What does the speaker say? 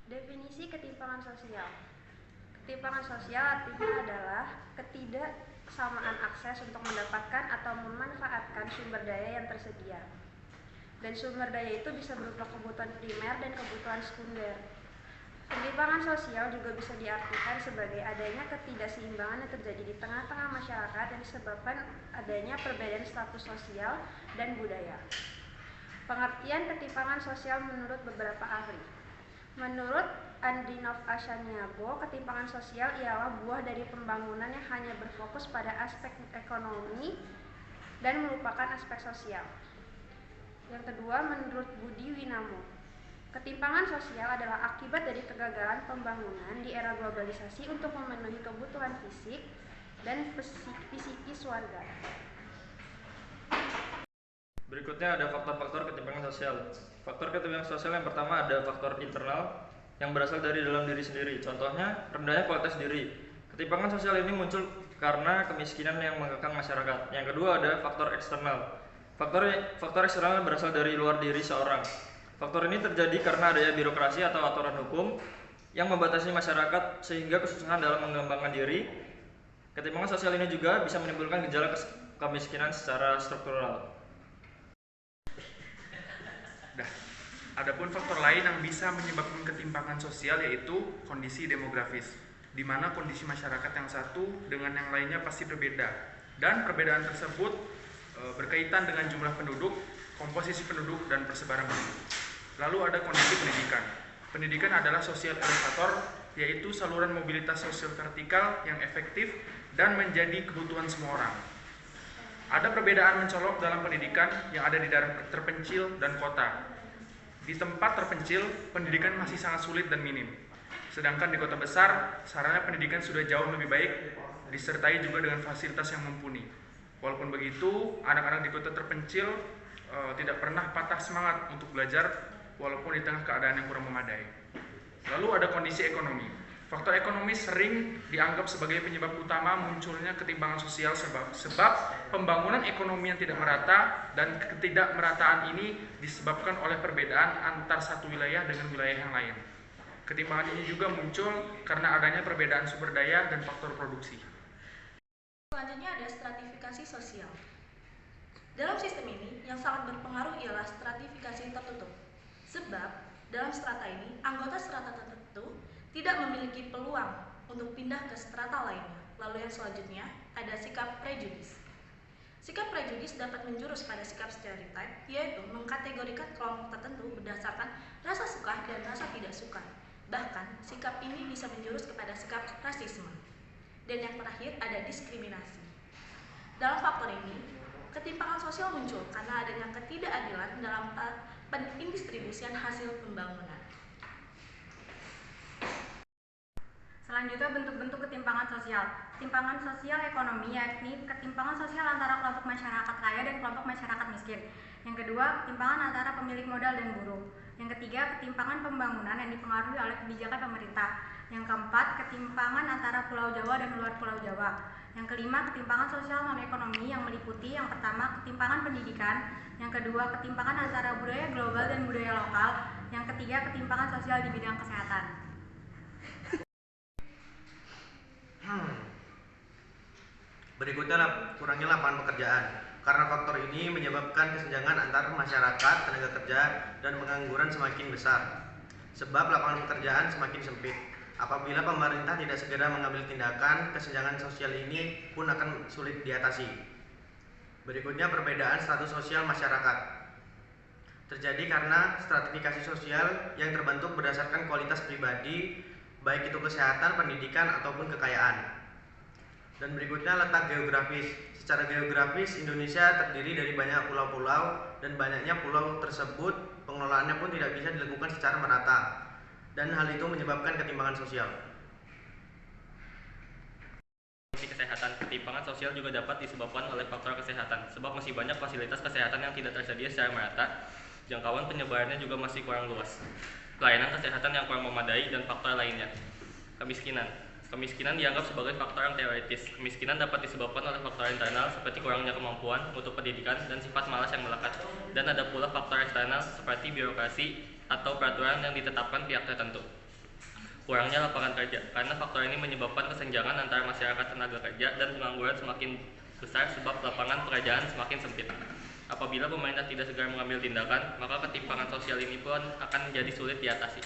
Definisi ketimpangan sosial. Ketimpangan sosial artinya adalah ketidaksamaan akses untuk mendapatkan atau memanfaatkan sumber daya yang tersedia. Dan sumber daya itu bisa berupa kebutuhan primer dan kebutuhan sekunder. Ketimpangan sosial juga bisa diartikan sebagai adanya ketidakseimbangan yang terjadi di tengah-tengah masyarakat yang disebabkan adanya perbedaan status sosial dan budaya. Pengertian ketimpangan sosial menurut beberapa ahli. Menurut Andinov Ashaniago, ketimpangan sosial ialah buah dari pembangunan yang hanya berfokus pada aspek ekonomi dan melupakan aspek sosial. Yang kedua, menurut Budi Winamo, ketimpangan sosial adalah akibat dari kegagalan pembangunan di era globalisasi untuk memenuhi kebutuhan fisik dan psikis warga. Berikutnya ada faktor-faktor ketimpangan sosial. Faktor ketimpangan sosial yang pertama ada faktor internal yang berasal dari dalam diri sendiri. Contohnya, rendahnya kualitas diri. Ketimpangan sosial ini muncul karena kemiskinan yang mengekang masyarakat. Yang kedua ada faktor eksternal. Faktor eksternal berasal dari luar diri seorang. Faktor ini terjadi karena adanya birokrasi atau aturan hukum yang membatasi masyarakat sehingga kesusahan dalam mengembangkan diri. Ketimpangan sosial ini juga bisa menimbulkan gejala kemiskinan secara struktural. Adapun faktor lain yang bisa menyebabkan ketimpangan sosial yaitu kondisi demografis, di mana kondisi masyarakat yang satu dengan yang lainnya pasti berbeda, dan perbedaan tersebut berkaitan dengan jumlah penduduk, komposisi penduduk, dan persebaran penduduk. Lalu ada kondisi pendidikan. Pendidikan adalah sosial elevator, yaitu saluran mobilitas sosial vertikal yang efektif dan menjadi kebutuhan semua orang. Ada perbedaan mencolok dalam pendidikan yang ada di daerah terpencil dan kota. Di tempat terpencil, pendidikan masih sangat sulit dan minim. Sedangkan di kota besar, sarana pendidikan sudah jauh lebih baik, disertai juga dengan fasilitas yang mumpuni. Walaupun begitu, anak-anak di kota terpencil tidak pernah patah semangat untuk belajar, walaupun di tengah keadaan yang kurang memadai. Lalu ada kondisi ekonomi. Faktor ekonomi sering dianggap sebagai penyebab utama munculnya ketimpangan sosial sebab pembangunan ekonomi yang tidak merata, dan ketidakmerataan ini disebabkan oleh perbedaan antar satu wilayah dengan wilayah yang lain. Ketimpangan ini juga muncul karena adanya perbedaan sumber daya dan faktor produksi. Selanjutnya ada stratifikasi sosial. Dalam sistem ini, yang sangat berpengaruh ialah stratifikasi tertutup. Sebab, dalam strata ini, anggota strata tertentu tidak memiliki peluang untuk pindah ke strata lainnya. Lalu yang selanjutnya ada sikap prejudis. Sikap prejudis dapat menjurus pada sikap stereotip, yaitu mengkategorikan kelompok tertentu berdasarkan rasa suka dan rasa tidak suka. Bahkan, sikap ini bisa menjurus kepada sikap rasisme. Dan yang terakhir ada diskriminasi. Dalam faktor ini, ketimpangan sosial muncul karena adanya ketidakadilan dalam pendistribusian hasil pembangunan. Selanjutnya bentuk-bentuk ketimpangan sosial. Ketimpangan sosial ekonomi yakni ketimpangan sosial antara kelompok masyarakat kaya dan kelompok masyarakat miskin. Yang kedua, ketimpangan antara pemilik modal dan buruh. Yang ketiga, ketimpangan pembangunan yang dipengaruhi oleh kebijakan pemerintah. Yang keempat, ketimpangan antara Pulau Jawa dan luar Pulau Jawa. Yang kelima, ketimpangan sosial non-ekonomi yang meliputi yang pertama, ketimpangan pendidikan. Yang kedua, ketimpangan antara budaya global dan budaya lokal. Yang ketiga, ketimpangan sosial di bidang kesehatan. Berikutnya kurangnya lapangan pekerjaan. Karena faktor ini menyebabkan kesenjangan antar masyarakat, tenaga kerja, dan pengangguran semakin besar. Sebab lapangan pekerjaan semakin sempit. Apabila pemerintah tidak segera mengambil tindakan, kesenjangan sosial ini pun akan sulit diatasi. Berikutnya perbedaan status sosial masyarakat. Terjadi karena stratifikasi sosial yang terbentuk berdasarkan kualitas pribadi, baik itu kesehatan, pendidikan, ataupun kekayaan. Dan berikutnya letak geografis. Secara geografis, Indonesia terdiri dari banyak pulau-pulau, dan banyaknya pulau tersebut pengelolaannya pun tidak bisa dilakukan secara merata, dan hal itu menyebabkan ketimpangan sosial. Kesehatan. Ketimpangan sosial juga dapat disebabkan oleh faktor kesehatan, sebab masih banyak fasilitas kesehatan yang tidak tersedia secara merata, jangkauan penyebarannya juga masih kurang luas, pelayanan kesehatan yang kurang memadai, dan faktor lainnya. Kemiskinan. Kemiskinan dianggap sebagai faktor yang teoritis. Kemiskinan dapat disebabkan oleh faktor internal seperti kurangnya kemampuan untuk pendidikan dan sifat malas yang melekat. Dan ada pula faktor eksternal seperti birokrasi atau peraturan yang ditetapkan pihak tertentu. kurangnya lapangan kerja, karena faktor ini menyebabkan kesenjangan antara masyarakat tenaga kerja dan pengangguran semakin besar sebab lapangan pekerjaan semakin sempit. Apabila pemerintah tidak segera mengambil tindakan, maka ketimpangan sosial ini pun akan menjadi sulit diatasi.